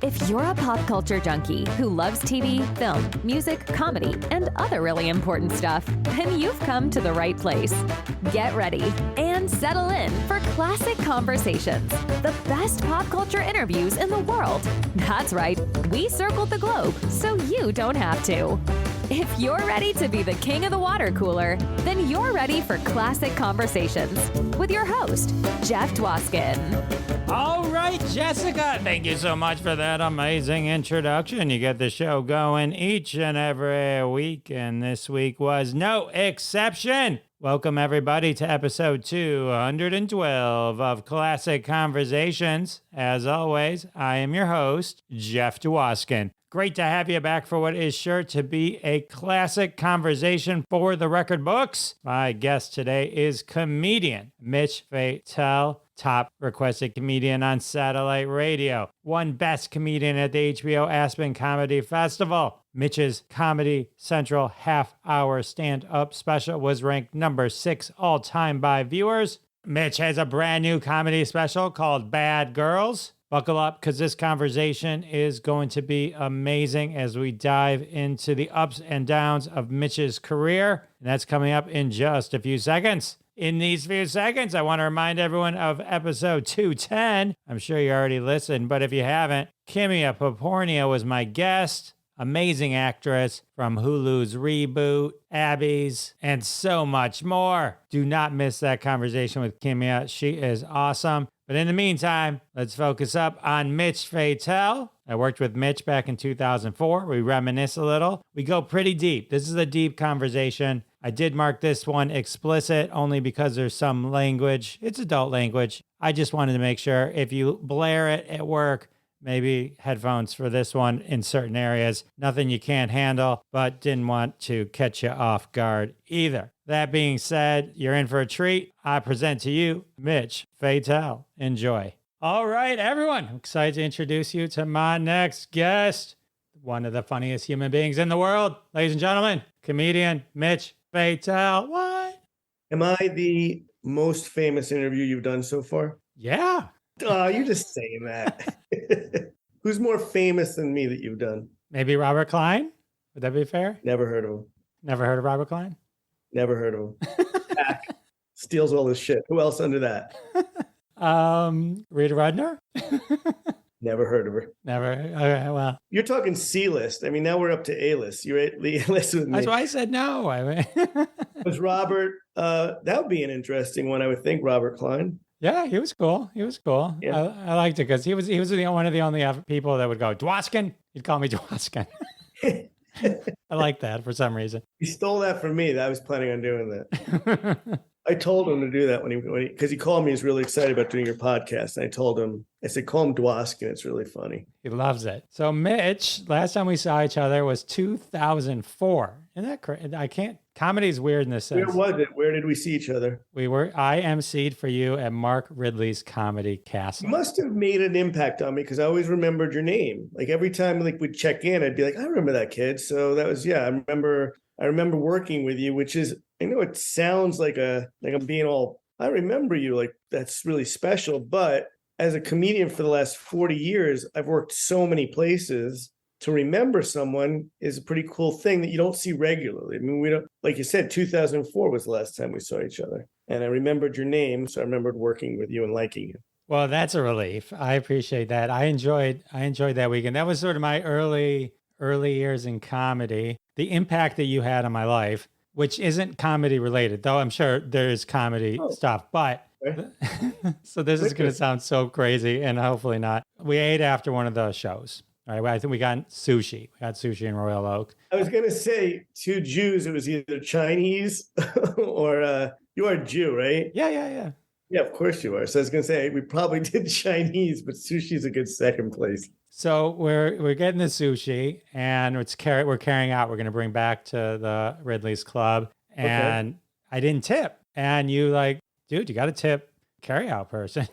If you're a pop culture junkie who loves TV, film, music, comedy, and other really important stuff, then you've come to the right place. Get ready and settle in for Classic Conversations, the best pop culture interviews in the world. That's right, we circled the globe so you don't have to. If you're ready to be the king of the water cooler, then you're ready for Classic Conversations with your host, Jeff Dwoskin. All right, Jessica, thank you so much for that amazing introduction. You get the show going each and every week, and this week was no exception. Welcome, everybody, to episode 212 of Classic Conversations. As always, I am your host, Jeff Dwoskin. Great to have you back for what is sure to be a classic conversation for the record books. My guest today is comedian Mitch Fatel, top requested comedian on satellite radio, won Best Comedian at the HBO Aspen Comedy Festival. Mitch's Comedy Central half-hour stand-up special was ranked number 6 all-time by viewers. Mitch has a brand new comedy special called Bad Girls. Buckle up, because this conversation is going to be amazing as we dive into the ups and downs of Mitch's career. And that's coming up in just a few seconds. In these few seconds, I want to remind everyone of episode 210. I'm sure you already listened, but if you haven't, Kimia Papornia was my guest. Amazing actress from Hulu's Reboot, Abby's, and so much more. Do not miss that conversation with Kimia. She is awesome. But in the meantime, let's focus up on Mitch Fatel. I worked with Mitch back in 2004. We reminisce a little. We go pretty deep. This is a deep conversation. I did mark this one explicit only because there's some language. It's adult language. I just wanted to make sure if you blare it at work, maybe headphones for this one in certain areas. Nothing you can't handle, but didn't want to catch you off guard either. That being said, you're in for a treat. I present to you Mitch Fatel. Enjoy. All right, everyone. I'm excited to introduce you to my next guest, one of the funniest human beings in the world. Ladies and gentlemen, comedian Mitch Fatel. What? Am I the most famous interview you've done so far? Yeah. Oh, you're just saying that. Who's more famous than me that you've done? Maybe Robert Klein? Would that be fair? Never heard of him. Never heard of Robert Klein? Never heard of him. Steals all this shit. Who else under that? Rita Rudner? Never heard of her. Never. Okay, well. You're talking C-list. I mean, now we're up to A-list. You're at the A-list with me. That's why I said no. I mean, Was Robert, that would be an interesting one, I would think, Robert Klein. Yeah, he was cool. He was cool. Yeah. I liked it because he was one of the only people that would go, Dwoskin? He'd call me Dwoskin. I like that for some reason. He stole that from me. I was planning on doing that. I told him to do that when he because he called me. He's really excited about doing your podcast. And I told him, I said, call him Dwoskin. It's really funny. He loves it. So Mitch, last time we saw each other was 2004. Isn't that crazy? Comedy's weird in this sense. Where was it? Where did we see each other? I emceed for you at Mark Ridley's Comedy Castle. You must have made an impact on me because I always remembered your name. Like every time we'd check in, I'd be like, I remember that kid. So that was, I remember working with you, which is, I know it sounds like I'm being all, I remember you, like that's really special. But as a comedian for the last 40 years, I've worked so many places. To remember someone is a pretty cool thing that you don't see regularly. I mean, we don't, like you said, 2004 was the last time we saw each other. And I remembered your name, so I remembered working with you and liking you. Well, that's a relief. I appreciate that. I enjoyed that weekend. That was sort of my early years in comedy. The impact that you had on my life, which isn't comedy related, though I'm sure there's comedy stuff, but so this is going to sound so crazy and hopefully not. We ate after one of those shows. All right, I think we got sushi. We got sushi in Royal Oak. I was going to say, two Jews, it was either Chinese or you are a Jew, right? Yeah. Yeah, of course you are. So I was going to say, we probably did Chinese, but sushi is a good second place. So we're getting the sushi, and we're carrying out. We're going to bring back to the Ridley's Club, and okay. I didn't tip. And you like, dude, you got to tip carry-out person.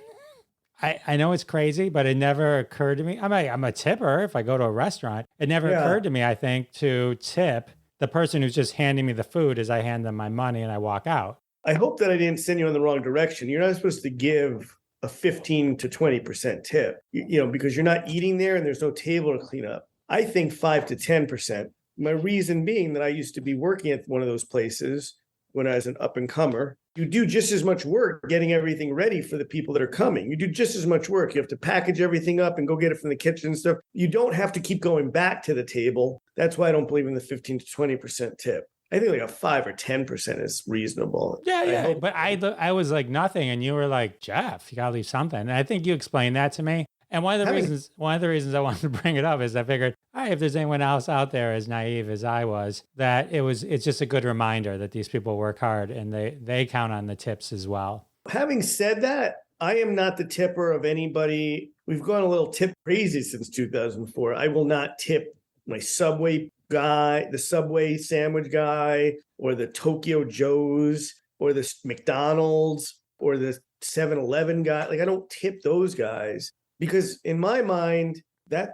I know it's crazy, but it never occurred to me. I'm a tipper if I go to a restaurant. It never occurred to me, I think, to tip the person who's just handing me the food as I hand them my money and I walk out. I hope that I didn't send you in the wrong direction. You're not supposed to give a 15 to 20% tip, because you're not eating there and there's no table to clean up. I think 5 to 10%. My reason being that I used to be working at one of those places when I was an up and comer. You do just as much work getting everything ready for the people that are coming. You do just as much work. You have to package everything up and go get it from the kitchen and stuff. You don't have to keep going back to the table. That's why I don't believe in the 15 to 20% tip. I think like a 5 or 10% is reasonable. Yeah. But I was like nothing, and you were like, Jeff, you gotta leave something. And I think you explained that to me. And one of the reasons I wanted to bring it up is I figured, all right, if there's anyone else out there as naive as I was, it's just a good reminder that these people work hard and they count on the tips as well. Having said that, I am not the tipper of anybody. We've gone a little tip crazy since 2004. I will not tip my Subway guy, the Subway sandwich guy, or the Tokyo Joe's, or the McDonald's, or the 7-Eleven guy. Like, I don't tip those guys. Because in my mind,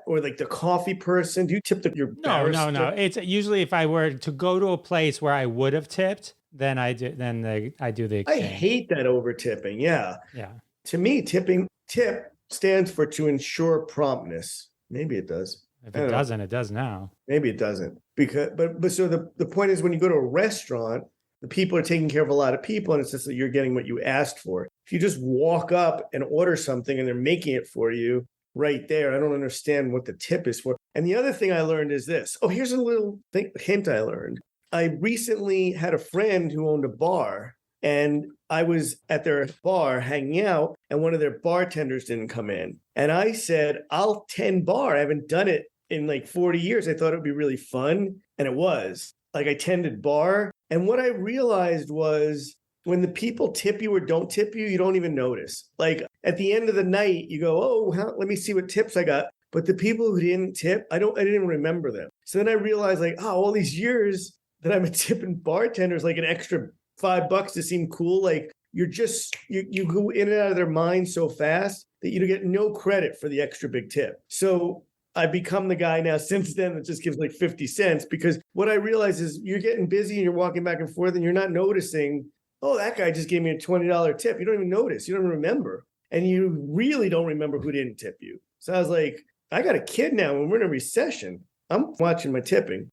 or like the coffee person, do you tip your barista? No. It's usually if I were to go to a place where I would have tipped, then I do the exchange. I hate that over tipping. Yeah. Yeah. To me, tip stands for to ensure promptness. Maybe it does. If it doesn't, it does now. Maybe it doesn't. But so the point is, when you go to a restaurant, the people are taking care of a lot of people, and it's just that you're getting what you asked for. If you just walk up and order something and they're making it for you right there, I don't understand what the tip is for. And the other thing I learned is this. Oh, here's a little hint I learned. I recently had a friend who owned a bar, and I was at their bar hanging out, and one of their bartenders didn't come in. And I said, I'll tend bar. I haven't done it in like 40 years. I thought it would be really fun. And it was. Like, I tended bar. And what I realized was, when the people tip you or don't tip you, you don't even notice. Like, at the end of the night, you go, oh, let me see what tips I got. But the people who didn't tip, I didn't even remember them. So then I realized, like, all these years that I'm a tipping bartender is like an extra $5 to seem cool. Like, you go in and out of their mind so fast that you get no credit for the extra big tip. So I've become the guy now since then that just gives like 50 cents, because what I realize is you're getting busy and you're walking back and forth and you're not noticing, oh, that guy just gave me a $20 tip. You don't even notice. You don't even remember. And you really don't remember who didn't tip you. So I was like, I got a kid now and we're in a recession. I'm watching my tipping.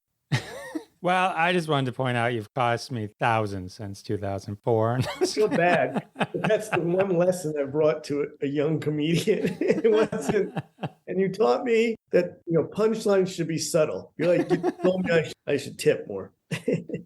Well, I just wanted to point out you've cost me thousands since 2004. I feel bad. But that's the one lesson I brought to a young comedian. It wasn't, and you taught me that punchlines should be subtle. You're like, you told me I should tip more.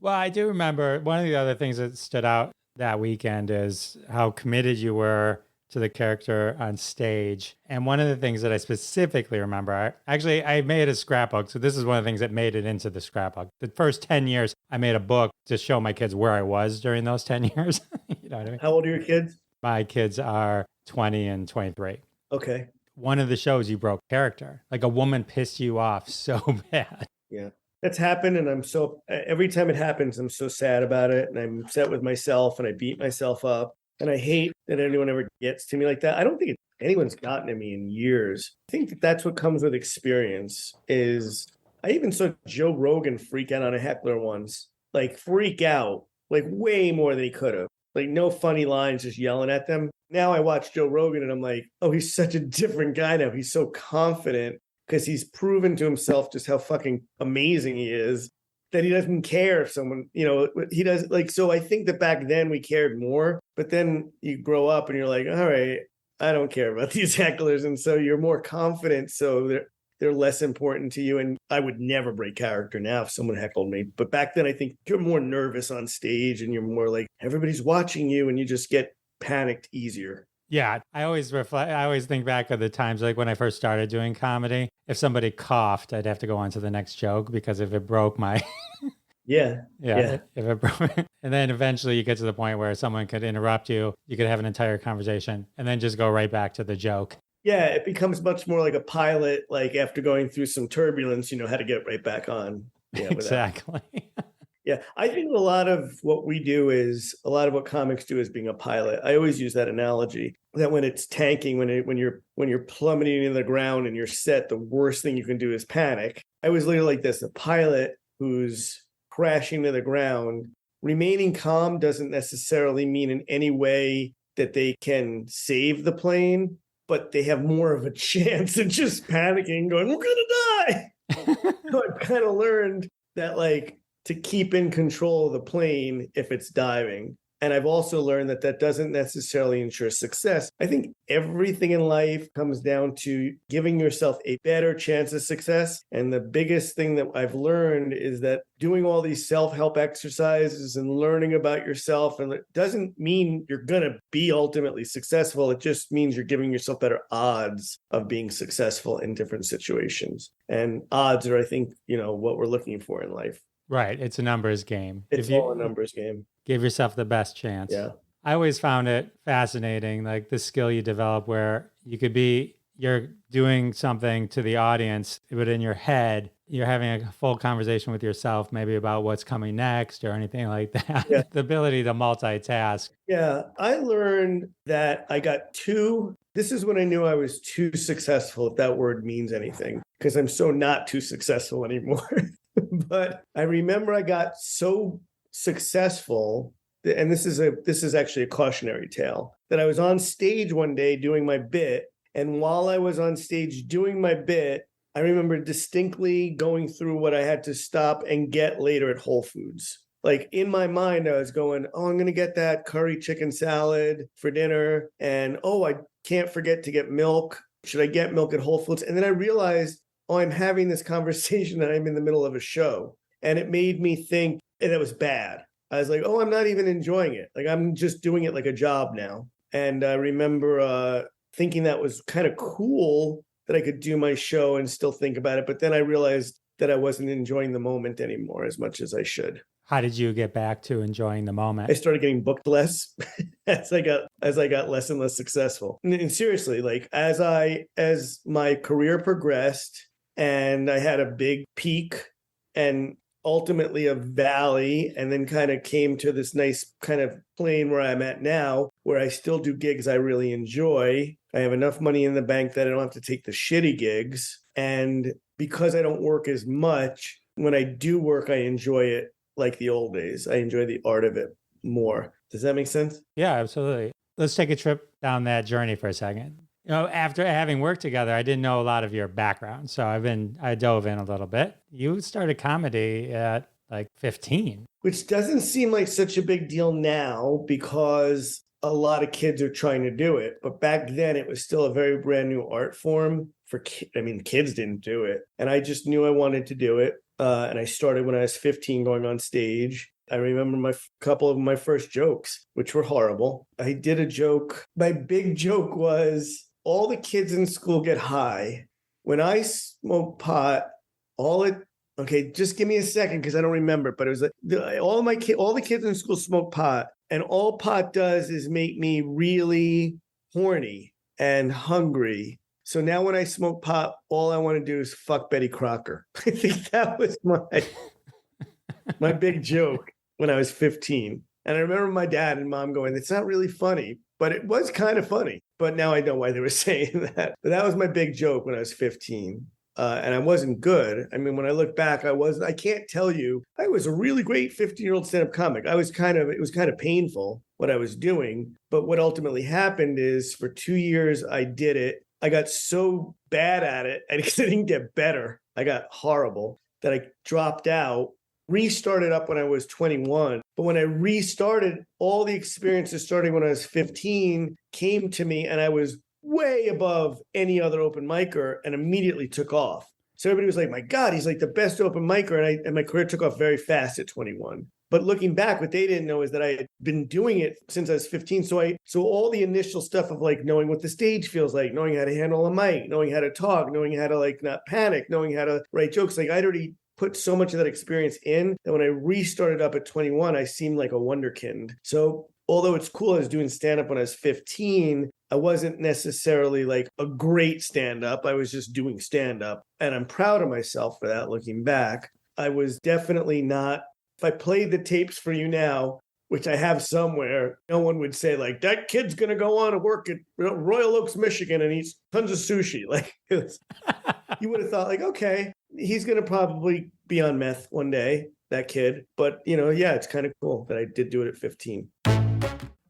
Well, I do remember one of the other things that stood out that weekend is how committed you were to the character on stage. And one of the things that I specifically remember, I made a scrapbook. So this is one of the things that made it into the scrapbook. The first 10 years, I made a book to show my kids where I was during those 10 years. You know what I mean? How old are your kids? My kids are 20 and 23. Okay. One of the shows you broke character. Like, a woman pissed you off so bad. Yeah. That's happened. And every time it happens, I'm so sad about it. And I'm upset with myself and I beat myself up. And I hate that anyone ever gets to me like that. I don't think anyone's gotten to me in years. I think that's what comes with experience. I even saw Joe Rogan freak out on a heckler once. Like, freak out. Like, way more than he could have. Like, no funny lines, just yelling at them. Now I watch Joe Rogan and I'm like, oh, he's such a different guy now. He's so confident because he's proven to himself just how fucking amazing he is, that he doesn't care if someone, he does. Like, so I think that back then we cared more, but then you grow up and you're like, all right, I don't care about these hecklers. And so you're more confident. So they're less important to you. And I would never break character now if someone heckled me. But back then I think you're more nervous on stage and you're more like, everybody's watching you and you just get panicked easier. Yeah, I always think back of the times like when I first started doing comedy. If somebody coughed, I'd have to go on to the next joke because if it broke my Yeah. If it broke, and then eventually you get to the point where someone could interrupt you, you could have an entire conversation and then just go right back to the joke. Yeah, it becomes much more like a pilot, like after going through some turbulence, how to get right back on. Yeah, exactly. Yeah, I think a lot of what what comics do is being a pilot. I always use that analogy that when it's tanking, when you're plummeting in the ground and you're set, the worst thing you can do is panic. I was literally like this: a pilot who's crashing to the ground. Remaining calm doesn't necessarily mean in any way that they can save the plane, but they have more of a chance of just panicking, going, we're going to die. So I've kind of learned that, like, to keep in control of the plane if it's diving. And I've also learned that that doesn't necessarily ensure success. I think everything in life comes down to giving yourself a better chance of success. And the biggest thing that I've learned is that doing all these self-help exercises and learning about yourself, and it doesn't mean you're going to be ultimately successful. It just means you're giving yourself better odds of being successful in different situations. And odds are, I think, what we're looking for in life. Right. It's a numbers game. It's all a numbers game. Give yourself the best chance. Yeah. I always found it fascinating, like the skill you develop where you're doing something to the audience, but in your head, you're having a full conversation with yourself, maybe about what's coming next or anything like that. Yeah. The ability to multitask. Yeah. I learned that this is when I knew I was too successful, if that word means anything, because I'm so not too successful anymore. But I remember I got so successful, and this is actually a cautionary tale, that I was on stage one day doing my bit, and while I was on stage doing my bit, I remember distinctly going through what I had to stop and get later at Whole Foods. Like, in my mind, I was going, I'm going to get that curry chicken salad for dinner, and I can't forget to get milk. Should I get milk at Whole Foods? And then I realized, I'm having this conversation that I'm in the middle of a show. And it made me think, and it was bad. I was like, I'm not even enjoying it. Like, I'm just doing it like a job now. And I remember thinking that was kind of cool that I could do my show and still think about it. But then I realized that I wasn't enjoying the moment anymore as much as I should. How did you get back to enjoying the moment? I started getting booked less as I got less and less successful. And seriously, like, as my career progressed, and I had a big peak and ultimately a valley, and then kind of came to this nice kind of plane where I'm at now, where I still do gigs I really enjoy. I have enough money in the bank that I don't have to take the shitty gigs. And because I don't work as much, when I do work, I enjoy it like the old days. I enjoy the art of it more. Does that make sense? Yeah, absolutely. Let's take a trip down that journey for a second. After having worked together, I didn't know a lot of your background. So I dove in a little bit. You started comedy at like 15. Which doesn't seem like such a big deal now because a lot of kids are trying to do it. But back then it was still a very brand new art form for kids didn't do it. And I just knew I wanted to do it. And I started when I was 15 going on stage. I remember couple of my first jokes, which were horrible. I did a joke. My big joke was, all the kids in school get high. When I smoke pot, just give me a second because I don't remember. But it was like all the kids in school smoke pot, and all pot does is make me really horny and hungry. So now when I smoke pot, all I want to do is fuck Betty Crocker. I think that was my big joke when I was 15. And I remember my dad and mom going, it's not really funny, but it was kind of funny. But now I know why they were saying that. But that was my big joke when I was 15. And I wasn't good. I mean, when I look back, I can't tell you, I was a really great 15-year-old stand-up comic. It was kind of painful what I was doing. But what ultimately happened is for 2 years, I did it. I got so bad at it, and because I didn't get better, I got horrible, that I dropped out, restarted up when I was 21. But when I restarted, all the experiences starting when I was 15 came to me, and I was way above any other open micer and immediately took off. So everybody was like, my God, he's like the best open micer. And my career took off very fast at 21. But looking back, what they didn't know is that I had been doing it since I was 15. So all the initial stuff of like knowing what the stage feels like, knowing how to handle a mic, knowing how to talk, knowing how to like not panic, knowing how to write jokes. Like I'd already put so much of that experience in that when I restarted up at 21, I seemed like a wonderkind. So although it's cool, I was doing stand-up when I was 15, I wasn't necessarily like a great stand-up. I was just doing stand-up. And I'm proud of myself for that looking back. I was definitely not. If I played the tapes for you now, which I have somewhere, no one would say like, that kid's going to go on and work at Royal Oaks, Michigan and eats tons of sushi. Like you would have thought like, okay, he's going to probably be on meth one day, that kid. But, yeah, it's kind of cool that I did do it at 15.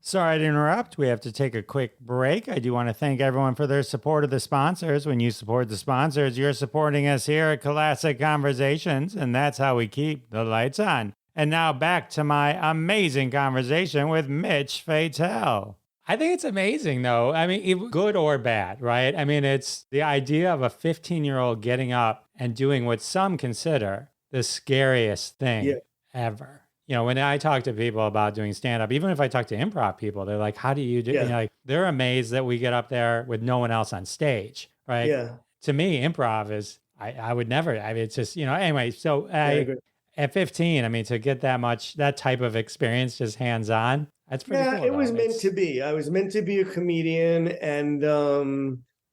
Sorry to interrupt. We have to take a quick break. I do want to thank everyone for their support of the sponsors. When you support the sponsors, you're supporting us here at Classic Conversations, and that's how we keep the lights on. And now back to my amazing conversation with Mitch Fatel. I think it's amazing, though. I mean, good or bad, right? I mean, it's the idea of a 15-year-old getting up and doing what some consider the scariest thing ever. You know, when I talk to people about doing stand-up, even if I talk to improv people, they're like, how do you do it? Like, they're amazed that we get up there with no one else on stage, right? Yeah. To me, improv is, I would never, I mean, it's just, anyway, so at 15, I mean, to get that type of experience just hands-on, that's pretty cool. Yeah, it was meant to be. I was meant to be a comedian, and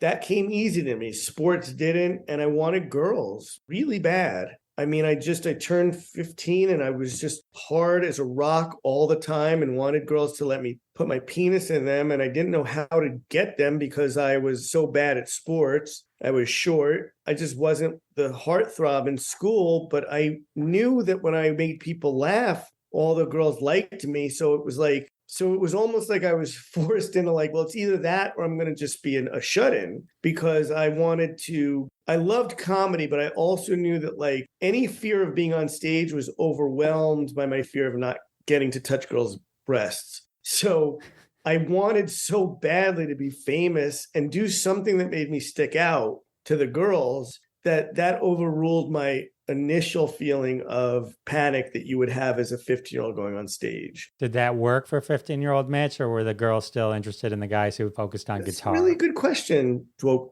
that came easy to me. Sports didn't, and I wanted girls really bad. I mean, I turned 15 and I was just hard as a rock all the time and wanted girls to let me put my penis in them. And I didn't know how to get them because I was so bad at sports. I was short. I just wasn't the heartthrob in school, but I knew that when I made people laugh, all the girls liked me. So it was almost like I was forced into like, well, it's either that or I'm going to just be a shut-in, because I loved comedy, but I also knew that like any fear of being on stage was overwhelmed by my fear of not getting to touch girls' breasts. So I wanted so badly to be famous and do something that made me stick out to the girls that overruled my initial feeling of panic that you would have as a 15-year-old going on stage. Did that work for 15-year-old Mitch, or were the girls still interested in the guys who focused on guitar? Really good question, Dwoskin.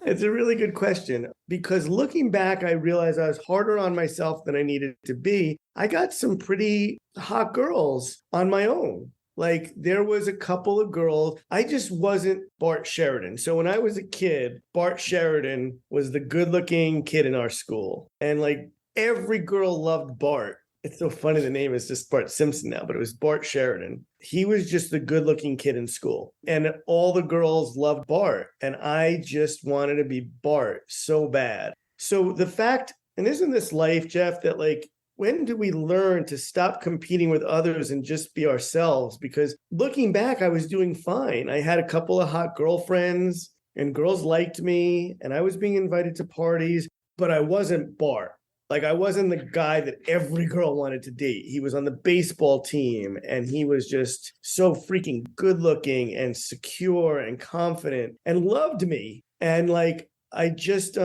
It's a really good question, because looking back, I realized I was harder on myself than I needed to be. I got some pretty hot girls on my own. Like, there was a couple of girls. I just wasn't Bart Sheridan. So when I was a kid, Bart Sheridan was the good-looking kid in our school. And like every girl loved Bart. It's so funny, the name is just Bart Simpson now, but it was Bart Sheridan. He was just the good-looking kid in school. And all the girls loved Bart. And I just wanted to be Bart so bad. So the fact, and isn't this life, Jeff, that like, when do we learn to stop competing with others and just be ourselves? Because looking back, I was doing fine. I had a couple of hot girlfriends and girls liked me and I was being invited to parties, but I wasn't Bart. Like, I wasn't the guy that every girl wanted to date. He was on the baseball team and he was just so freaking good looking and secure and confident and loved me. And like, I just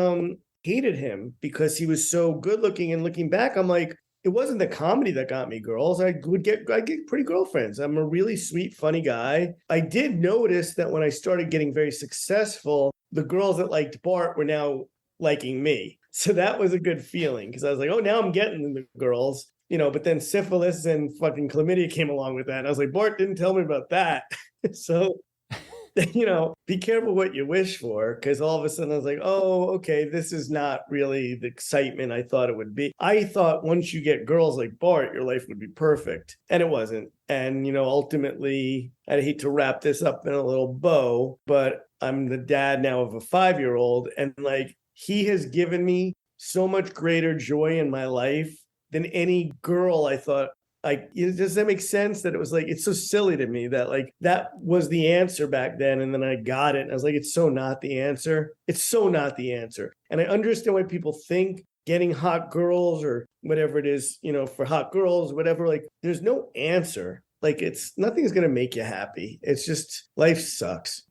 hated him because he was so good looking. And looking back, I'm like, it wasn't the comedy that got me girls. I get pretty girlfriends. I'm a really sweet, funny guy. I did notice that when I started getting very successful, the girls that liked Bart were now liking me. So that was a good feeling, because I was like, oh, now I'm getting the girls, but then syphilis and fucking chlamydia came along with that. And I was like, Bart didn't tell me about that. So, be careful what you wish for, because all of a sudden I was like, oh, okay, this is not really the excitement I thought it would be. I thought once you get girls like Bart, your life would be perfect. And it wasn't. And, ultimately, I'd hate to wrap this up in a little bow, but I'm the dad now of a 5-year-old. And like, he has given me so much greater joy in my life than any girl I thought. Does that make sense? That it was like, it's so silly to me that like that was the answer back then. And then I got it. And I was like, it's so not the answer. It's so not the answer. And I understand why people think getting hot girls or whatever it is, for hot girls, whatever, like there's no answer. Like nothing's going to make you happy. It's just life sucks.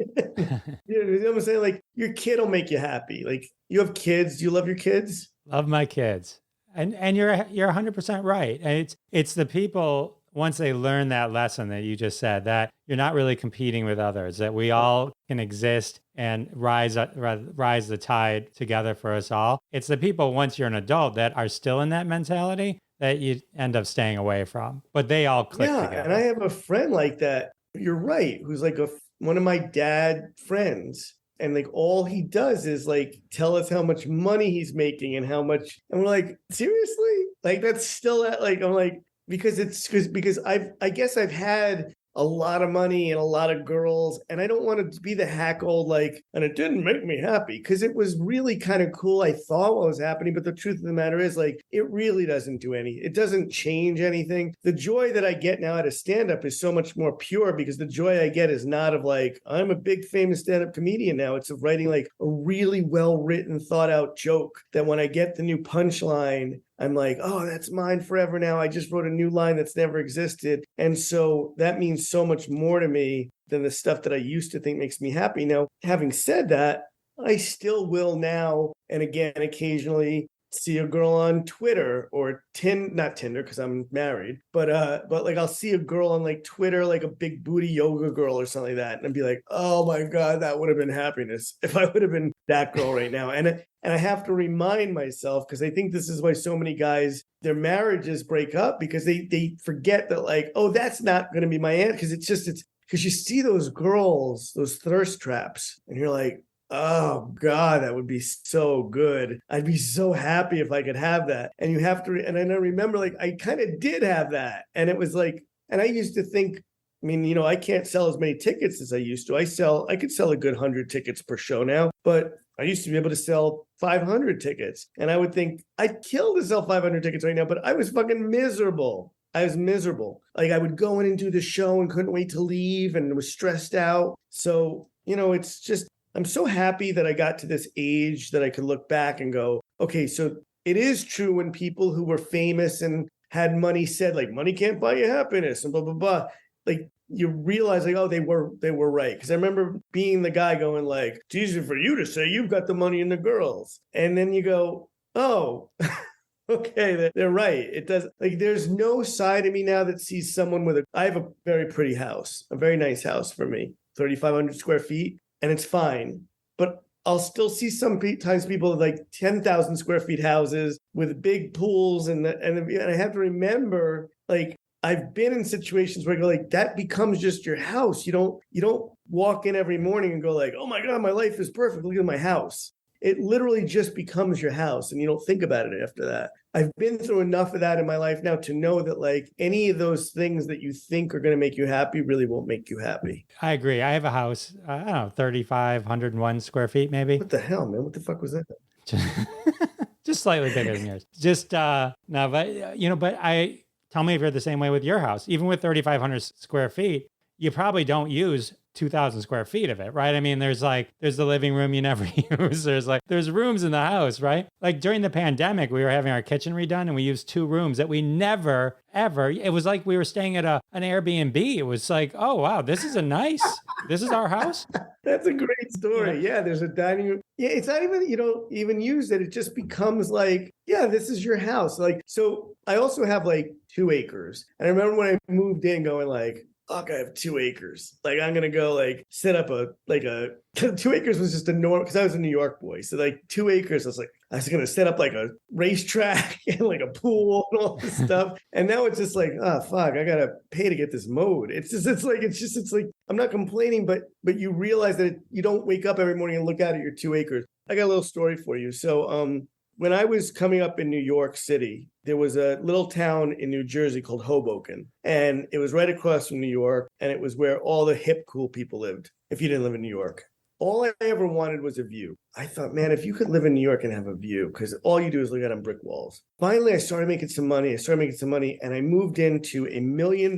You know what I'm saying? Like your kid will make you happy. Like you have kids. Do you love your kids? Love my kids. And you're 100% right. And it's the people, once they learn that lesson that you just said, that you're not really competing with others, that we all can exist and rise the tide together for us all. It's the people, once you're an adult, that are still in that mentality that you end up staying away from. But they all click together. And I have a friend like that. You're right. Who's like one of my dad friends. And like all he does is like tell us how much money he's making and how much, and we're like, seriously? Like that's still at like, I'm like, because I guess I've had a lot of money and a lot of girls. And I don't want to be the hack old, like, and it didn't make me happy because it was really kind of cool. I thought what was happening, but the truth of the matter is, like, it really doesn't do it doesn't change anything. The joy that I get now at a stand-up is so much more pure because the joy I get is not of like, I'm a big famous stand-up comedian now. It's of writing like a really well-written, thought-out joke that when I get the new punchline, I'm like, oh, that's mine forever now. I just wrote a new line that's never existed. And so that means so much more to me than the stuff that I used to think makes me happy. Now, having said that, I still will now and again occasionally see a girl on Twitter or not Tinder because I'm married, but like I'll see a girl on like Twitter, like a big booty yoga girl or something like that, and I'd be like, oh my God, that would have been happiness if I would have been that girl right now. And I have to remind myself, because I think this is why so many guys, their marriages break up because they forget that, like, oh, that's not going to be my aunt, because it's because you see those girls, those thirst traps, and you're like, oh God, that would be so good. I'd be so happy if I could have that. And you have to, and I remember, like, I kind of did have that. And it was like, and I used to think, I mean, I can't sell as many tickets as I used to. I could sell a good 100 tickets per show now, but I used to be able to sell 500 tickets. And I would think I'd kill to sell 500 tickets right now, but I was fucking miserable. I was miserable. Like, I would go in and do the show and couldn't wait to leave and was stressed out. So, it's just, I'm so happy that I got to this age that I could look back and go, okay, so it is true when people who were famous and had money said, like, money can't buy you happiness and blah, blah, blah. Like, you realize, like, oh, they were right. Because I remember being the guy going, like, it's easy for you to say you've got the money and the girls. And then you go, oh, okay, they're right. It does. Like, there's no side of me now that sees someone I have a very pretty house, a very nice house for me, 3,500 square feet. And it's fine, but I'll still see sometimes people with like 10,000 square feet houses with big pools, and I have to remember, like, I've been in situations where I go, like, that becomes just your house. You don't walk in every morning and go like, oh my God, my life is perfect. Look at my house. It literally just becomes your house, and you don't think about it after that. I've been through enough of that in my life now to know that, like, any of those things that you think are going to make you happy really won't make you happy. I agree. I have a house, I don't know, 3,501 square feet, maybe. What the hell, man? What the fuck was that? Just slightly bigger than yours. Just, no, but tell me if you're the same way with your house. Even with 3,500 square feet, you probably don't use 2,000 square feet of it, right? I mean, there's the living room you never use. There's rooms in the house, right? Like during the pandemic, we were having our kitchen redone and we used 2 rooms that we never, ever, it was like we were staying at an Airbnb. It was like, oh, wow, this is our house. That's a great story. Yeah, there's a dining room. Yeah, it's not even, you don't even use it. It just becomes like, yeah, this is your house. Like, so I also have like 2 acres. And I remember when I moved in going like, fuck, I have 2 acres. Like, I'm going to go like set up 2 acres was just a norm because I was a New York boy. So like 2 acres, I was going to set up like a racetrack and like a pool and all this stuff. And now it's just like, oh, fuck, I got to pay to get this mowed. It's like, I'm not complaining, but you realize that you don't wake up every morning and look out at your 2 acres. I got a little story for you. So, when I was coming up in New York City, there was a little town in New Jersey called Hoboken, and it was right across from New York, and it was where all the hip, cool people lived, if you didn't live in New York. All I ever wanted was a view. I thought, man, if you could live in New York and have a view, because all you do is look at them brick walls. Finally, I started making some money, and I moved into $1 million,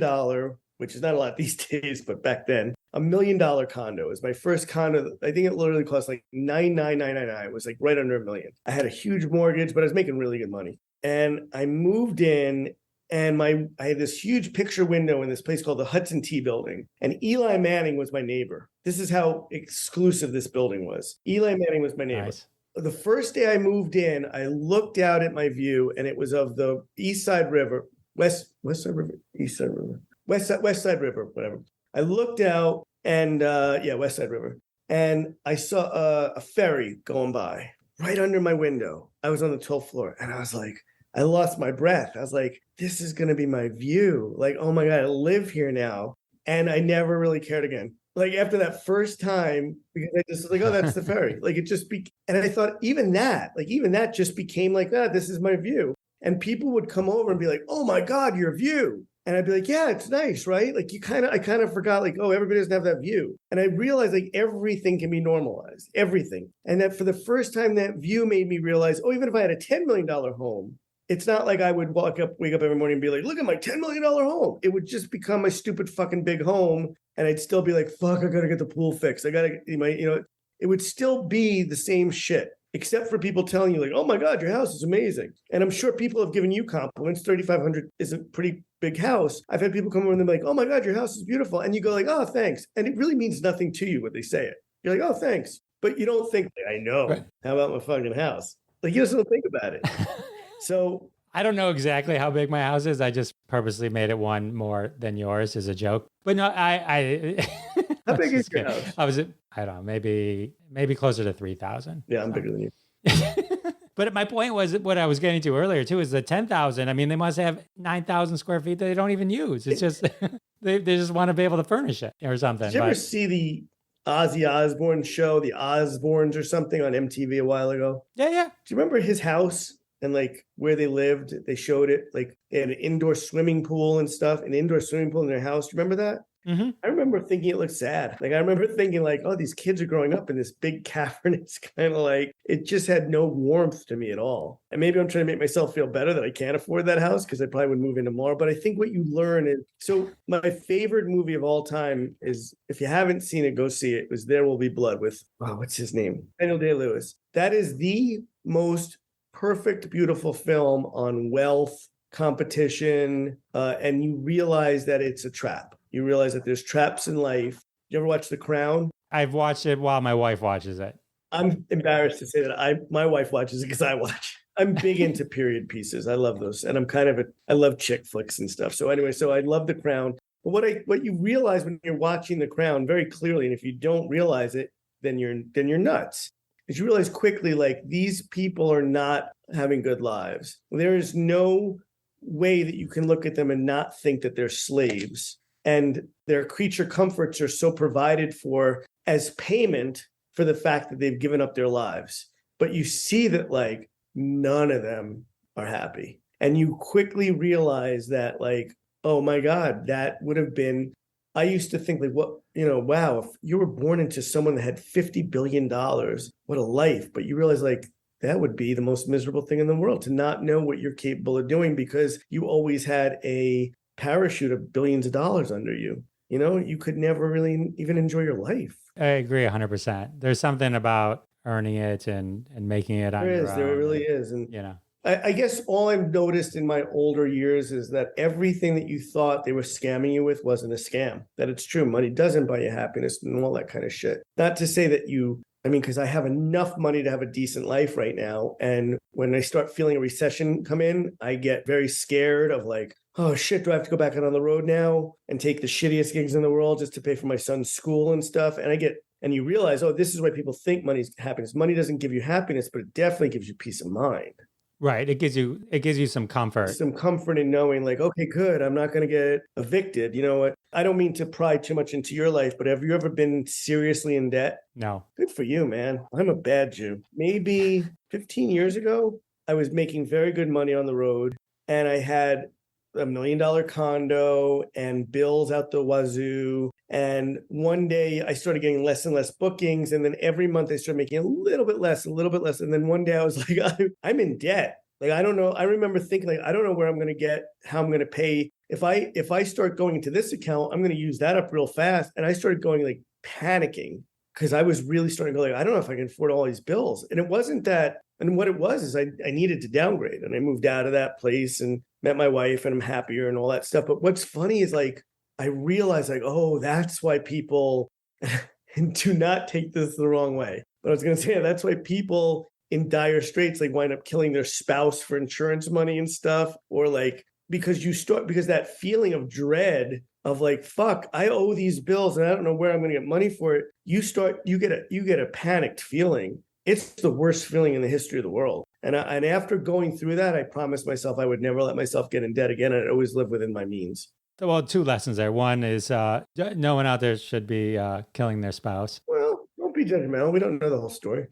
which is not a lot these days, but back then, $1 million condo. It was my first condo. I think it literally cost like $9,999. It was like right under $1 million. I had a huge mortgage, but I was making really good money. And I moved in, and I had this huge picture window in this place called the Hudson T Building. And Eli Manning was my neighbor. This is how exclusive this building was. Eli Manning was my neighbor. Nice. The first day I moved in, I looked out at my view, and it was of the East Side River, West Side River, East Side River, West Side River, whatever. I looked out and West Side River. And I saw a ferry going by right under my window. I was on the 12th floor and I was like, I lost my breath. I was like, this is going to be my view. Like, oh my God, I live here now. And I never really cared again. Like after that first time, because I just was like, oh, that's the ferry. Like it just and I thought even that just became like, this is my view. And people would come over and be like, oh my God, your view. And I'd be like, yeah, it's nice, right? Like I kind of forgot, like, oh, everybody doesn't have that view. And I realized like everything can be normalized, everything. And that for the first time, that view made me realize, oh, even if I had a $10 million home, it's not like I would wake up every morning and be like, look at my $10 million home. It would just become my stupid fucking big home. And I'd still be like, fuck, I gotta get the pool fixed. I gotta get my, it would still be the same shit, except for people telling you like, oh my God, your house is amazing. And I'm sure people have given you compliments. 3,500 is a pretty big house. I've had people come over and they're like, oh my God, your house is beautiful. And you go like, oh, thanks. And it really means nothing to you when they say it. You're like, oh, thanks. But you don't think, I know. Right. How about my fucking house? Like you just don't think about it. So I don't know exactly how big my house is. I just purposely made it one more than yours as a joke. But no, I how big is your house? I don't know, maybe closer to 3,000. Yeah, I'm bigger than you. But my point was what I was getting to earlier too is the 10,000. I mean, they must have 9,000 square feet that they don't even use. It's just they just want to be able to furnish it or something. Did you ever see the Ozzy Osbourne show, the Osbournes or something on MTV a while ago? Yeah. Do you remember his house and like where they lived? They showed it, like they had an indoor swimming pool and stuff, an indoor swimming pool in their house. Do you remember that? Mm-hmm. I remember thinking it looked sad. Like I remember thinking like, oh, these kids are growing up in this big cavernous kind of like, it just had no warmth to me at all. And maybe I'm trying to make myself feel better that I can't afford that house because I probably would move in tomorrow. But I think what you learn is, so my favorite movie of all time is, if you haven't seen it, go see it. It was There Will Be Blood with, what's his name? Daniel Day-Lewis. That is the most perfect, beautiful film on wealth, competition, and you realize that it's a trap. You realize that there's traps in life. You ever watch The Crown? I've watched it while my wife watches it. I'm embarrassed to say that my wife watches it because I watch. I'm big into period pieces. I love those, and I love chick flicks and stuff. So anyway, so I love The Crown. But what you realize when you're watching The Crown very clearly, and if you don't realize it, then you're nuts. Is you realize quickly like these people are not having good lives. There is no way that you can look at them and not think that they're slaves. And their creature comforts are so provided for as payment for the fact that they've given up their lives. But you see that like none of them are happy. And you quickly realize that like, oh my God, that would have been, I used to think like, wow, if you were born into someone that had $50 billion, what a life. But you realize like, that would be the most miserable thing in the world, to not know what you're capable of doing because you always had a parachute of billions of dollars under you. You could never really even enjoy your life. I agree 100%. There's something about earning it and making it on your own. There really is. And I guess all I've noticed in my older years is that everything that you thought they were scamming you with wasn't a scam. That it's true. Money doesn't buy you happiness and all that kind of shit. Not to say that because I have enough money to have a decent life right now. And when I start feeling a recession come in, I get very scared of like, oh shit, do I have to go back out on the road now and take the shittiest gigs in the world just to pay for my son's school and stuff? And you realize, oh, this is why people think money's happiness. Money doesn't give you happiness, but it definitely gives you peace of mind. Right. It gives you some comfort. Some comfort in knowing like, okay, good. I'm not going to get evicted. You know what? I don't mean to pry too much into your life, but have you ever been seriously in debt? No. Good for you, man. I'm a bad Jew. Maybe 15 years ago, I was making very good money on the road and I had $1 million condo and bills out the wazoo. And one day I started getting less and less bookings. And then every month I started making a little bit less. And then one day I was like, I'm in debt. Like, I don't know. I remember thinking like, I don't know where I'm going to get, how I'm going to pay. If I start going into this account, I'm going to use that up real fast. And I started going like panicking because I was really starting to go like, I don't know if I can afford all these bills. And it wasn't that. And what it was is I needed to downgrade and I moved out of that place and met my wife and I'm happier and all that stuff. But what's funny is like, I realized like, oh, that's why people, and do not take this the wrong way, but I was going to say, that's why people in dire straits, like wind up killing their spouse for insurance money and stuff, or like, because that feeling of dread of like, fuck, I owe these bills and I don't know where I'm going to get money for it. You get a panicked feeling. It's the worst feeling in the history of the world. And after going through that, I promised myself I would never let myself get in debt again. I'd always live within my means. Well, two lessons there. One is no one out there should be killing their spouse. Well, don't be judgmental. We don't know the whole story.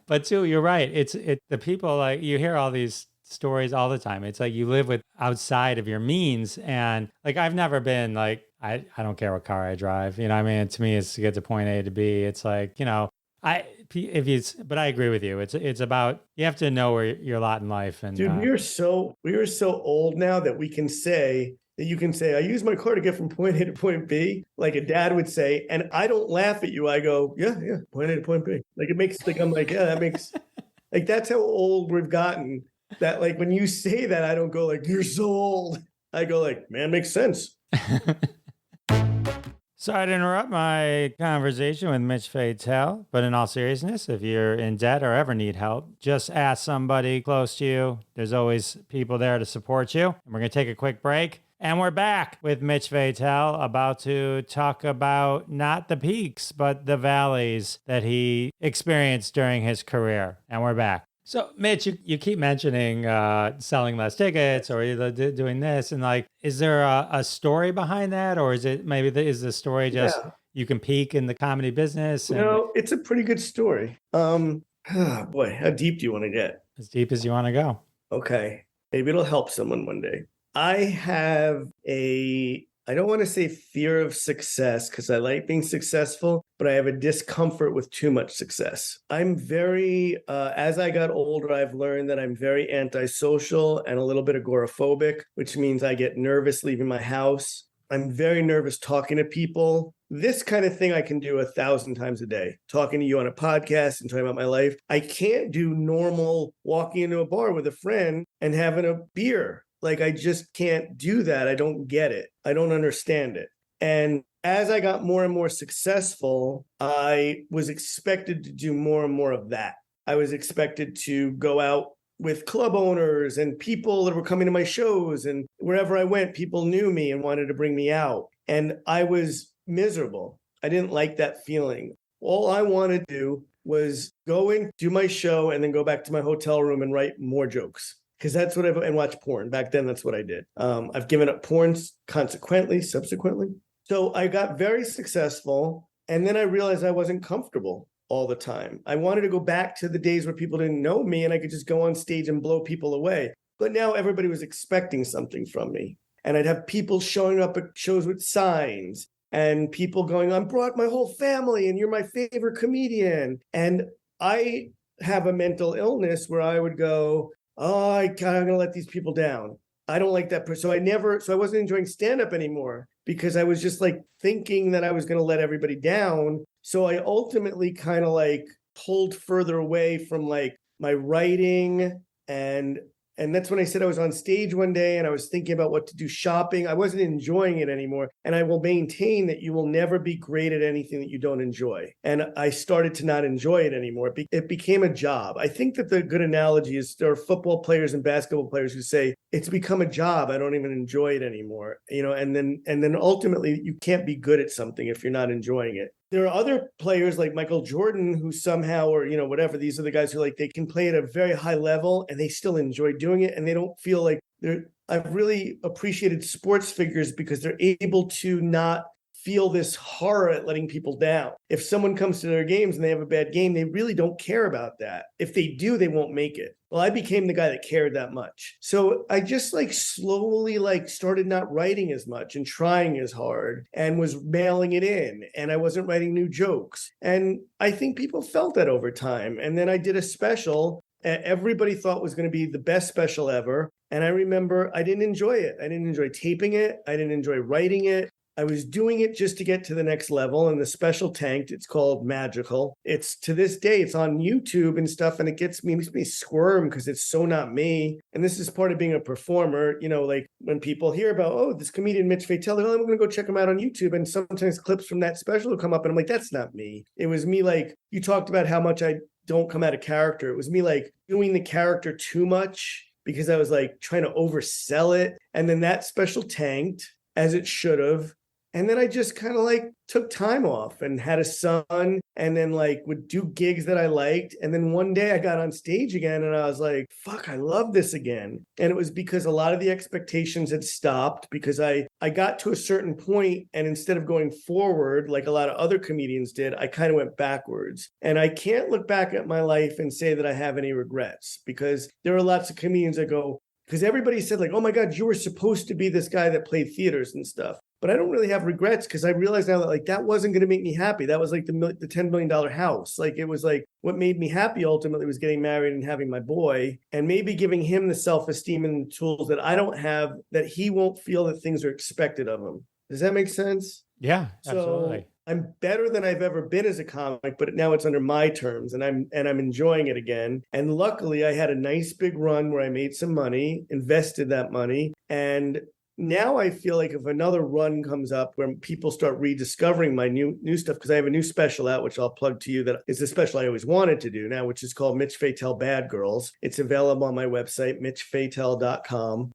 But two, you're right. It's the people like you hear all these stories all the time. It's like you live with outside of your means. And like, I've never been like, I don't care what car I drive. You know what I mean? To me, it's to get to point A to B. It's like, but I agree with you. It's about, you have to know where your lot in life. And Dude, we are so old now that you can say, I use my car to get from point A to point B, like a dad would say, and I don't laugh at you. I go, yeah, point A to point B. Like it makes like I'm like, yeah, that makes like that's how old we've gotten. That like when you say that, I don't go like, you're so old. I go like, man, makes sense. Sorry to interrupt my conversation with Mitch Fatel, but in all seriousness, if you're in debt or ever need help, just ask somebody close to you. There's always people there to support you. And we're going to take a quick break. And we're back with Mitch Fatel, about to talk about not the peaks, but the valleys that he experienced during his career. And we're back. So, Mitch, you keep mentioning selling less tickets or either doing this, and like, is there a story behind that, or is it maybe is the story just you can peak in the comedy business? And No, it's a pretty good story. Boy, how deep do you want to get? as deep as you want to go. Okay, maybe it'll help someone one day. I don't want to say fear of success because I like being successful, but I have a discomfort with too much success. I'm very, as I got older, I've learned that I'm very antisocial and a little bit agoraphobic, which means I get nervous leaving my house. I'm very nervous talking to people. This kind of thing I can do 1,000 times a day, talking to you on a podcast and talking about my life. I can't do normal walking into a bar with a friend and having a beer. Like, I just can't do that. I don't get it. I don't understand it. And as I got more and more successful, I was expected to do more and more of that. I was expected to go out with club owners and people that were coming to my shows. And wherever I went, people knew me and wanted to bring me out. And I was miserable. I didn't like that feeling. All I wanted to do was go and do my show and then go back to my hotel room and write more jokes. Because that's what and watch porn. Back then, that's what I did. I've given up porn subsequently. So I got very successful. And then I realized I wasn't comfortable all the time. I wanted to go back to the days where people didn't know me and I could just go on stage and blow people away. But now everybody was expecting something from me. And I'd have people showing up at shows with signs and people going, I brought my whole family and you're my favorite comedian. And I have a mental illness where I would go, oh, I'm going to let these people down. I don't like that person. So I wasn't enjoying stand-up anymore because I was just like thinking that I was going to let everybody down. So I ultimately kind of like pulled further away from like my writing. And that's when I said I was on stage one day and I was thinking about what to do shopping. I wasn't enjoying it anymore. And I will maintain that you will never be great at anything that you don't enjoy. And I started to not enjoy it anymore. It became a job. I think that the good analogy is there are football players and basketball players who say, it's become a job. I don't even enjoy it anymore. And then ultimately you can't be good at something if you're not enjoying it. There are other players like Michael Jordan who somehow, or, whatever, these are the guys who like, they can play at a very high level and they still enjoy doing it. And they don't feel like I've really appreciated sports figures because they're able to not feel this horror at letting people down. If someone comes to their games and they have a bad game, they really don't care about that. If they do, they won't make it. Well, I became the guy that cared that much. So I just slowly started not writing as much and trying as hard and was mailing it in. And I wasn't writing new jokes. And I think people felt that over time. And then I did a special everybody thought was going to be the best special ever. And I remember I didn't enjoy it. I didn't enjoy taping it. I didn't enjoy writing it. I was doing it just to get to the next level, and the special tanked. It's called Magical. It's to this day, it's on YouTube and stuff, and it makes me squirm because it's so not me. And this is part of being a performer. Like when people hear about, oh, this comedian Mitch Fatel, I'm going to go check him out on YouTube. And sometimes clips from that special will come up, and I'm like, that's not me. It was me, like, you talked about how much I don't come out of character. It was me doing the character too much because I was trying to oversell it. And then that special tanked, as it should have. And then I just kind of like took time off and had a son and then like would do gigs that I liked. And then one day I got on stage again and I was like, fuck, I love this again. And it was because a lot of the expectations had stopped because I got to a certain point and instead of going forward, like a lot of other comedians did, I kind of went backwards. And I can't look back at my life and say that I have any regrets because there are lots of comedians that go, because everybody said like, oh my God, you were supposed to be this guy that played theaters and stuff. But I don't really have regrets because I realized now that like that wasn't going to make me happy. That was like the $10 million house. Like it was like what made me happy ultimately was getting married and having my boy and maybe giving him the self-esteem and the tools that I don't have that he won't feel that things are expected of him. Does that make sense? Yeah, absolutely. So I'm better than I've ever been as a comic, but now it's under my terms and I'm enjoying it again. And luckily I had a nice big run where I made some money, invested that money, and now I feel like if another run comes up where people start rediscovering my new stuff, because I have a new special out, which I'll plug to you that is the special I always wanted to do now, which is called Mitch Fatel Bad Girls. It's available on my website, mitchfatel.com,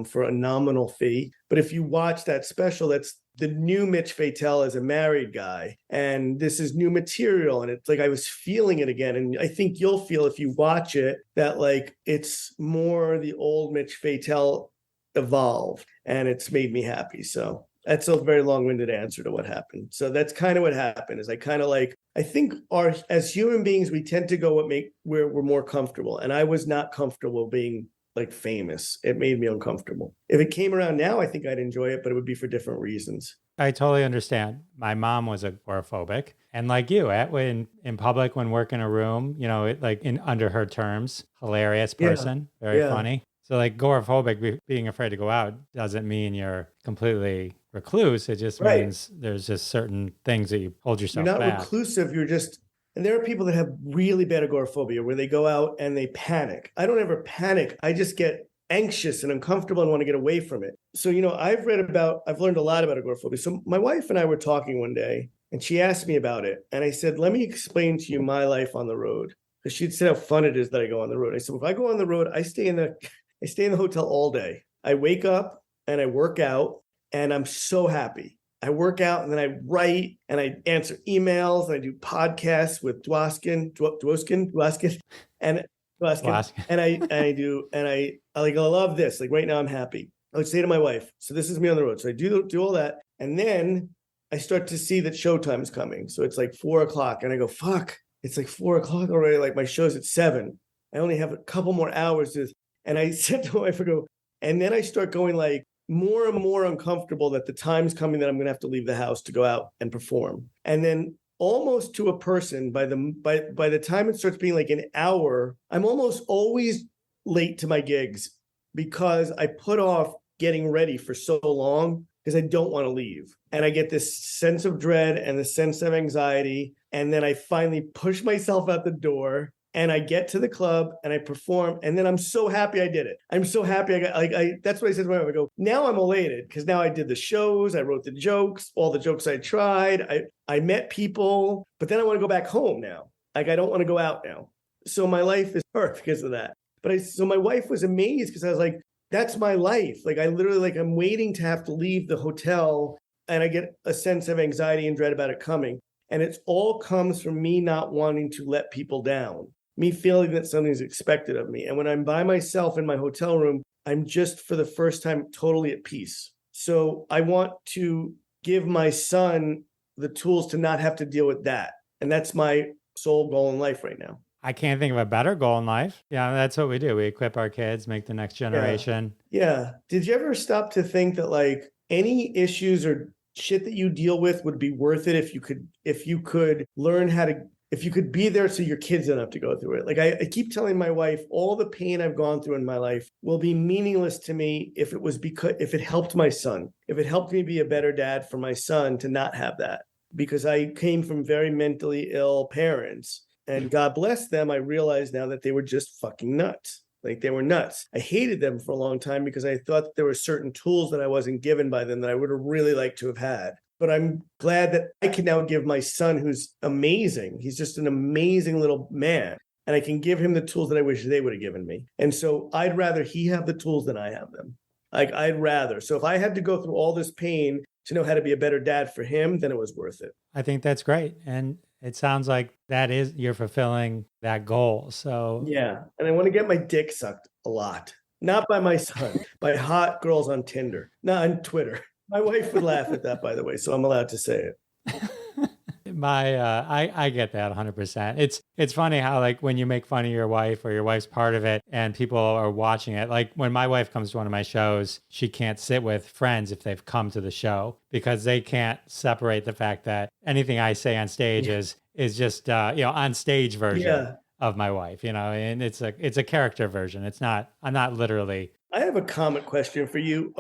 for a nominal fee. But if you watch that special, that's the new Mitch Fatel as a married guy. And this is new material. And it's like I was feeling it again. And I think you'll feel if you watch it that like it's more the old Mitch Fatel evolved and it's made me happy. So that's a very long-winded answer to what happened. So that's kind of what happened is I kind of like, I think as human beings, we tend to go where we're more comfortable. And I was not comfortable being like famous. It made me uncomfortable. If it came around now, I think I'd enjoy it, but it would be for different reasons. I totally understand. My mom was agoraphobic, and like you, when in public, when working a room, like in under her terms, hilarious person, very funny. So like agoraphobic, being afraid to go out doesn't mean you're completely recluse. It just means there's just certain things that you hold yourself back. You're not reclusive. You're just, and there are people that have really bad agoraphobia where they go out and they panic. I don't ever panic. I just get anxious and uncomfortable and want to get away from it. So, I've learned a lot about agoraphobia. So my wife and I were talking one day and she asked me about it. And I said, let me explain to you my life on the road. Because she'd said how fun it is that I go on the road. I said, if I go on the road, I stay in the hotel all day. I wake up and I work out and I'm so happy. I work out and then I write and I answer emails and I do podcasts with Dwoskin, and I love this. Like right now I'm happy. I would say to my wife, so this is me on the road. So I do all that. And then I start to see that showtime's coming. So it's like 4:00 and I go, fuck, it's like 4:00 already. Like my show's at 7. I only have a couple more hours and I said to my wife, I go, and then I start going like more and more uncomfortable that the time's coming that I'm going to have to leave the house to go out and perform. And then almost to a person by the time it starts being like an hour, I'm almost always late to my gigs because I put off getting ready for so long because I don't want to leave. And I get this sense of dread and the sense of anxiety. And then I finally push myself out the door and I get to the club and I perform. And then I'm so happy I did it. I'm so happy I got, that's what I said to my wife. I go, now I'm elated because now I did the shows. I wrote the jokes, all the jokes I tried. I met people, but then I want to go back home now. Like, I don't want to go out now. So my life is hurt because of that. So my wife was amazed because I was like, that's my life. Like, I literally, like, I'm waiting to have to leave the hotel and I get a sense of anxiety and dread about it coming. And it all comes from me not wanting to let people down, me feeling that something's expected of me. And when I'm by myself in my hotel room, I'm just for the first time totally at peace. So I want to give my son the tools to not have to deal with that. And that's my sole goal in life right now. I can't think of a better goal in life. Yeah, that's what we do. We equip our kids, make the next generation. Yeah. Did you ever stop to think that like any issues or shit that you deal with would be worth it if you could learn how to, if you could be there so your kids don't have to go through it? Like I keep telling my wife, all the pain I've gone through in my life will be meaningless to me if it helped my son, if it helped me be a better dad for my son to not have that, because I came from very mentally ill parents. And God bless them, I realize now that they were just fucking nuts. Like, they were nuts. I hated them for a long time because I thought that there were certain tools that I wasn't given by them that I would have really liked to have had. But I'm glad that I can now give my son, who's amazing. He's just an amazing little man. And I can give him the tools that I wish they would have given me. And so I'd rather he have the tools than I have them. Like, I'd rather. So if I had to go through all this pain to know how to be a better dad for him, then it was worth it. I think that's great. And it sounds like you're fulfilling that goal. So yeah. And I want to get my dick sucked a lot. Not by my son, by hot girls on Tinder, not on Twitter. My wife would laugh at that, by the way, so I'm allowed to say it. I get that 100%. It's funny how like when you make fun of your wife or your wife's part of it and people are watching it, like when my wife comes to one of my shows, she can't sit with friends if they've come to the show because they can't separate the fact that anything I say on stage is just on stage version of my wife, and it's a character version. I'm not literally. I have a comic question for you.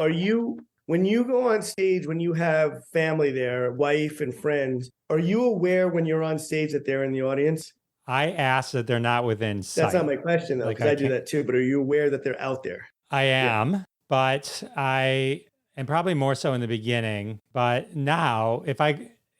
When you go on stage, when you have family there, wife and friends, are you aware when you're on stage that they're in the audience? I ask that they're not within sight. That's not my question, though, because I do that too. But are you aware that they're out there? I am, but I am probably more so in the beginning. But now,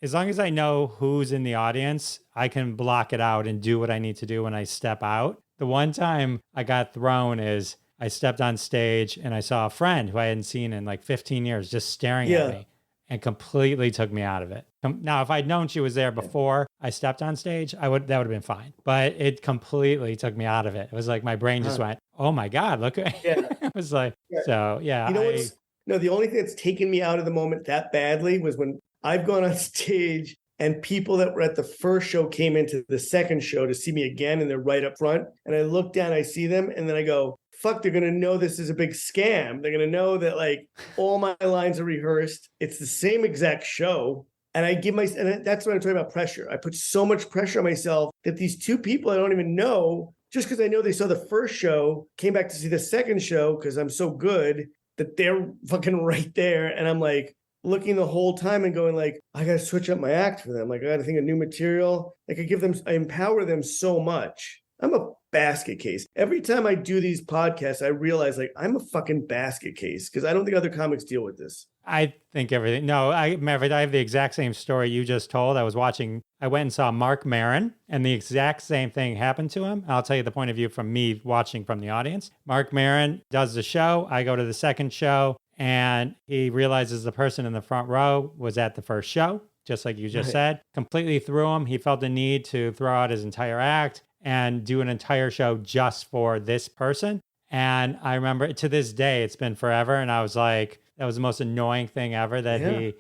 as long as I know who's in the audience, I can block it out and do what I need to do when I step out. The one time I got thrown is I stepped on stage and I saw a friend who I hadn't seen in like 15 years just staring at me and completely took me out of it. Now, if I'd known she was there before I stepped on stage, that would have been fine. But it completely took me out of it. It was like my brain just went, oh my God, look at it was like, so yeah. The only thing that's taken me out of the moment that badly was when I've gone on stage and people that were at the first show came into the second show to see me again, and they're right up front. And I look down, I see them, and then I go, fuck, they're going to know this is a big scam. They're going to know that like all my lines are rehearsed. It's the same exact show. And and that's what I'm talking about, pressure. I put so much pressure on myself that these two people I don't even know, just because I know they saw the first show, came back to see the second show because I'm so good, that they're fucking right there. And I'm like looking the whole time and going like, I got to switch up my act for them. Like I got to think of new material. Like I empower them so much. I'm a basket case. Every time I do these podcasts, I realize like I'm a fucking basket case because I don't think other comics deal with this. I think everything. No, Maverick, I have the exact same story you just told. I went and saw Mark Maron, and the exact same thing happened to him. I'll tell you the point of view from me watching from the audience. Mark Maron does the show. I go to the second show, and he realizes the person in the front row was at the first show, just like you just said. Completely threw him. He felt the need to throw out his entire act and do an entire show just for this person. And I remember to this day, it's been forever. And I was like, that was the most annoying thing ever that he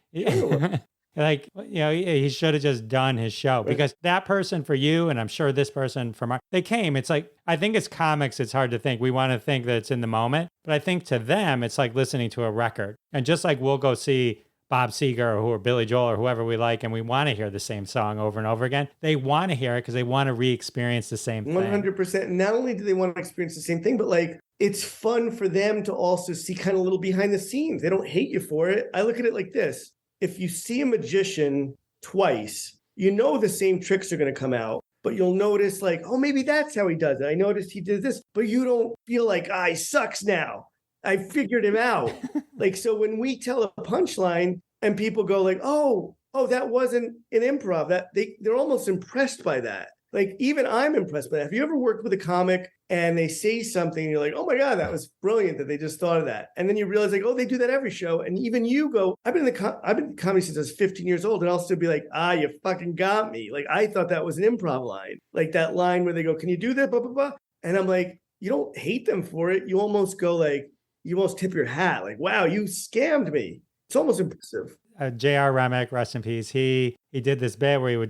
should have just done his show because that person for you, and I'm sure this person for Mark, they came. It's like, I think as comics, it's hard to think. We want to think that it's in the moment, but I think to them, it's like listening to a record. And just like we'll go see Bob Seger or Billy Joel or whoever we like, and we want to hear the same song over and over again. They want to hear it because they want to re-experience the same thing. 100%. Not only do they want to experience the same thing, but like it's fun for them to also see kind of a little behind the scenes. They don't hate you for it. I look at it like this. If you see a magician twice, you know the same tricks are going to come out, but you'll notice like, oh, maybe that's how he does it. I noticed he did this, but you don't feel like, he sucks now. I figured him out. Like, so when we tell a punchline and people go like, oh, that wasn't an improv, that they're almost impressed by that. Like, even I'm impressed by that. Have you ever worked with a comic and they say something and you're like, oh my God, that was brilliant that they just thought of that. And then you realize like, oh, they do that every show. And even you go, I've been in comedy since I was 15 years old. And I'll still be like, you fucking got me. Like, I thought that was an improv line. Like that line where they go, can you do that? Blah, blah, blah. And I'm like, you don't hate them for it. You almost go like, you almost tip your hat. Like, wow, you scammed me. It's almost impressive. J.R. Remick, rest in peace. He did this bit where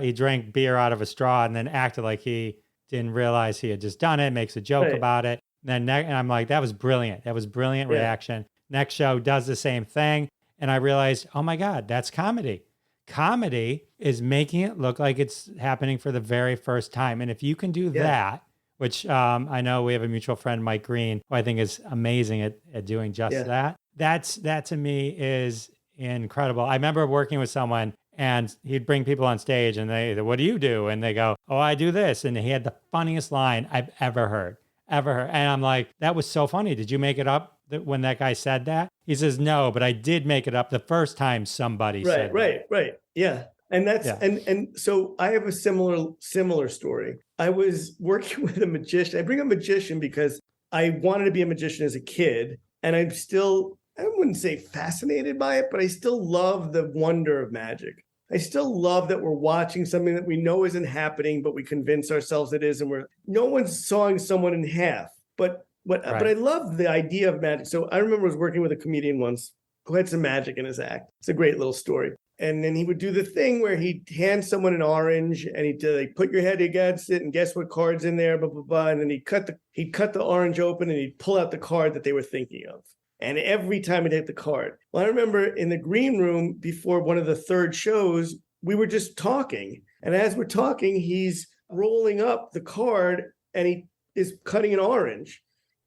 he drank beer out of a straw and then acted like he didn't realize he had just done it, makes a joke about it. And I'm like, that was brilliant. That was brilliant reaction. Next show does the same thing. And I realized, oh my God, that's comedy. Comedy is making it look like it's happening for the very first time. And if you can do that, which I know we have a mutual friend, Mike Green, who I think is amazing at doing just that. That to me is incredible. I remember working with someone and he'd bring people on stage and what do you do? And they go, oh, I do this. And he had the funniest line I've ever heard. And I'm like, that was so funny. Did you make it up when that guy said that? He says, no, but I did make it up the first time somebody said that. Right. Yeah. And that's, and so I have a similar story. I was working with a magician. I bring a magician because I wanted to be a magician as a kid. And I'm still I wouldn't say fascinated by it, but I still love the wonder of magic. I still love that we're watching something that we know isn't happening, but we convince ourselves it is, and no one's sawing someone in half. But I love the idea of magic. So I remember I was working with a comedian once who had some magic in his act. It's a great little story. And then he would do the thing where he'd hand someone an orange and he'd like, put your head against it and guess what card's in there, blah, blah, blah. And then he'd cut the orange open and he'd pull out the card that they were thinking of. And every time he'd hit the card. Well, I remember in the green room before one of the third shows, we were just talking. And as we're talking, he's rolling up the card and he is cutting an orange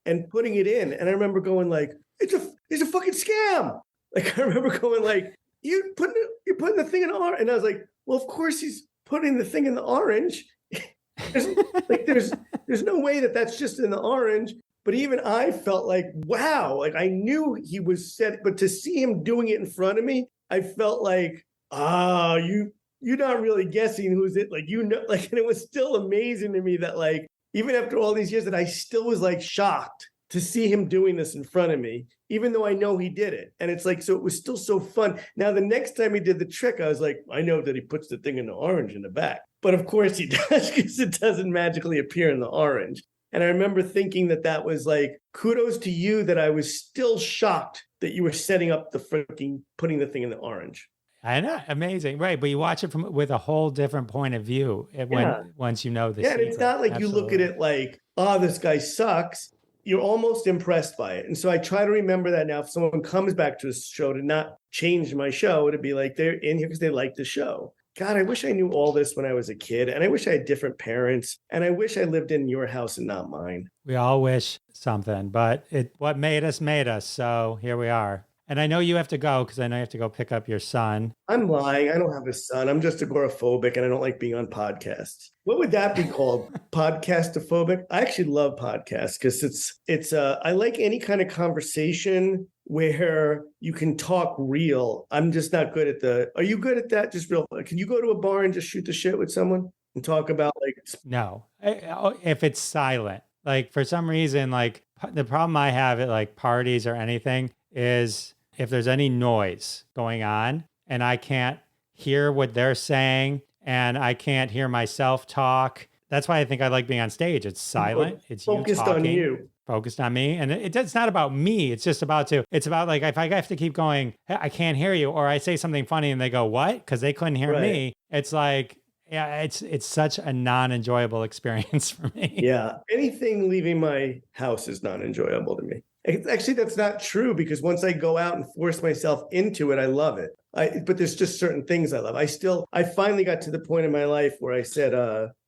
and putting it in. And I remember going like, it's a fucking scam. Like, I remember going like, you're putting the thing in orange. And I was like, well, of course he's putting the thing in the orange. there's no way that's just in the orange. But even I felt like, wow, like I knew he was set, but to see him doing it in front of me, I felt like, you're not really guessing who's it. Like, and it was still amazing to me that like, even after all these years that I still was like shocked to see him doing this in front of me, even though I know he did it. And it's like, so it was still so fun. Now, the next time he did the trick, I was like, I know that he puts the thing in the orange in the back. But of course he does, because it doesn't magically appear in the orange. And I remember thinking that was like, kudos to you that I was still shocked that you were setting up putting the thing in the orange. I know, amazing, right? But you watch it with a whole different point of view once you know the secret. And it's not like you look at it like, oh, this guy sucks. You're almost impressed by it. And so I try to remember that now. If someone comes back to a show, to not change my show, to be like, they're in here because they like the show. God, I wish I knew all this when I was a kid. And I wish I had different parents. And I wish I lived in your house and not mine. We all wish something, but what made us. So here we are. And I know you have to go because I know you have to go pick up your son. I'm lying. I don't have a son. I'm just agoraphobic and I don't like being on podcasts. What would that be called? Podcastophobic? I actually love podcasts because I like any kind of conversation where you can talk real. I'm just not good at are you good at that? Just real. Can you go to a bar and just shoot the shit with someone and talk about like? No, if it's silent, like for some reason, like the problem I have at like parties or anything is if there's any noise going on and I can't hear what they're saying and I can't hear myself talk. That's why I think I like being on stage. It's silent. It's focused you talking, on you. Focused on me. And it's not about me. It's just about like, if I have to keep going, hey, I can't hear you, or I say something funny and they go, what? Because they couldn't hear me. It's like, yeah, it's such a non-enjoyable experience for me. Yeah. Anything leaving my house is non-enjoyable to me. Actually, that's not true, because once I go out and force myself into it, I love it. But there's just certain things I love. I finally got to the point in my life where I said,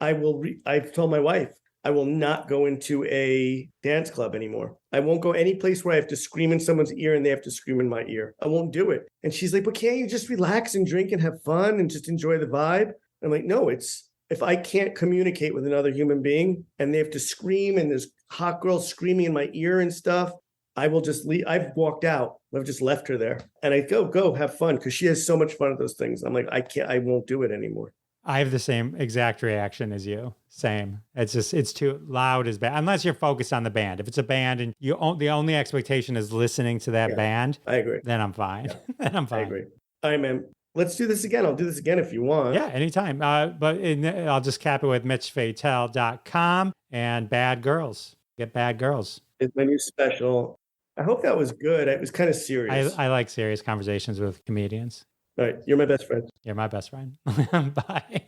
I've told my wife, I will not go into a dance club anymore. I won't go any place where I have to scream in someone's ear and they have to scream in my ear. I won't do it. And she's like, but can't you just relax and drink and have fun and just enjoy the vibe? I'm like, no, if I can't communicate with another human being and they have to scream and there's hot girls screaming in my ear and stuff, I will just leave. I've walked out. I've just left her there. And I go have fun, because she has so much fun at those things. I'm like, I won't do it anymore. I have the same exact reaction as you. Same. It's too loud as bad. Unless you're focused on the band. If it's a band and the only expectation is listening to that band, I agree. Then I'm fine. Yeah. Then I'm fine. I agree. All right, man. Let's do this again. I'll do this again if you want. Yeah, anytime. I'll just cap it with MitchFatel.com and Bad Girls. Get Bad Girls. It's my new special. I hope that was good. It was kind of serious. I like serious conversations with comedians. All right. You're my best friend. You're my best friend. Bye.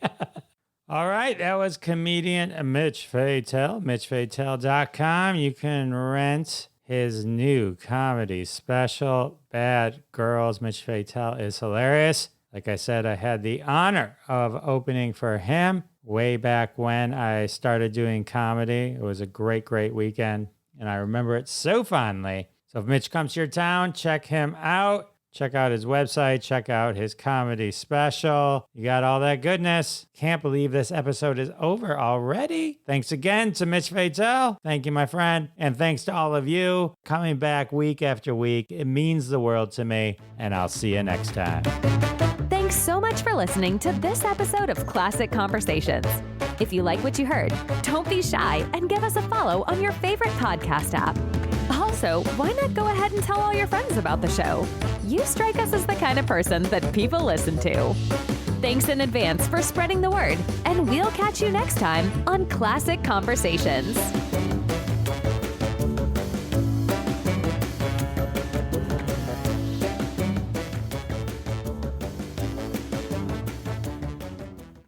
All right. That was comedian Mitch Fatel. MitchFatel.com. You can rent his new comedy special, Bad Girls. Mitch Fatel is hilarious. Like I said, I had the honor of opening for him way back when I started doing comedy. It was a great, great weekend, and I remember it so fondly. So if Mitch comes to your town, check him out. Check out his website. Check out his comedy special. You got all that goodness. Can't believe this episode is over already. Thanks again to Mitch Fatel. Thank you, my friend. And thanks to all of you coming back week after week. It means the world to me. And I'll see you next time. Thanks so much for listening to this episode of Classic Conversations. If you like what you heard, don't be shy and give us a follow on your favorite podcast app. Oh, Also, why not go ahead and tell all your friends about the show? You strike us as the kind of person that people listen to. Thanks in advance for spreading the word, and we'll catch you next time on Classic Conversations.